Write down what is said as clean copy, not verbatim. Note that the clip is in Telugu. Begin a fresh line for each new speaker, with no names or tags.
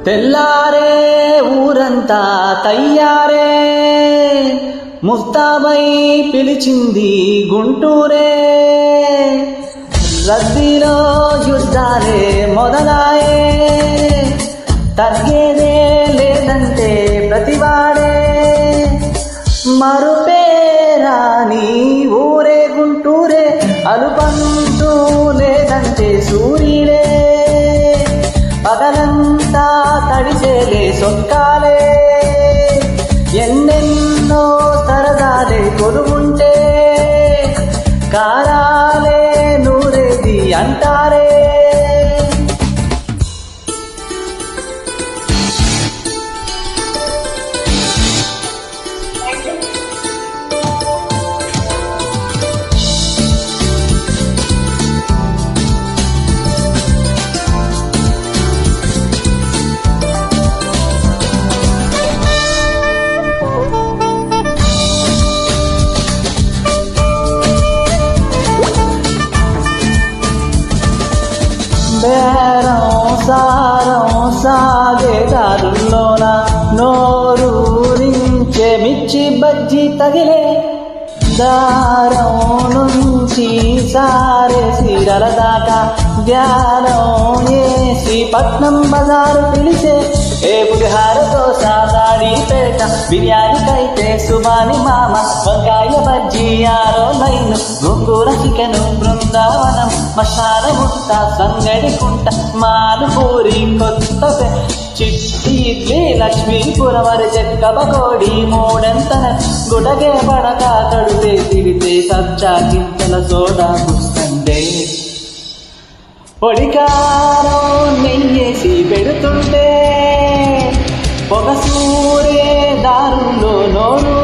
తెల్లారే ఊరంతా తయ్యారే, ముస్తాబై పిలిచింది గుంటూరే. రద్దీలో యుద్ధాలే మొదలాయే, తగ్గేదే లేదంటే ప్రతివాడే. మరుపేరాని ఊరే గుంటూరే, అలుపంటూ లేదంటే సూర్యుడే. పగలంతా తడిసేలే సొక్కాలే, ఎన్నెన్నో సరదాలే కొలువుంటే. కారాలే నూరేది అంటారే. బేరం సారం సాగే దారుల్లోన నోరూరించే మిర్చి బజ్జి తగిలే. దారం నుంచి సారే సీరల దాకా ధ్యానం వేసి పట్నం బజారు పిలిచే. ఏ పులిహారతో సాదాడి పేట, బిర్యానీకైతే సుబాని మామ. వంకాయ బజ్జీ ఆరో లైను, గోంగూర చికెను బృందావనం. మసాల ముట్ట సంగడి కుంట, మాలుపూరి కొత్త చిట్టి ఇడ్లీ లక్ష్మీపురం వరి చెక్క పకోడి. మూడంతన గుడగే పడక కడుపే తిడితే సచ్చా గింతల సోడా పుస్తండే. పొడికారం నెయ్యేసి పెడుతుంటే పొగ సూరే దారుల్లో నోరు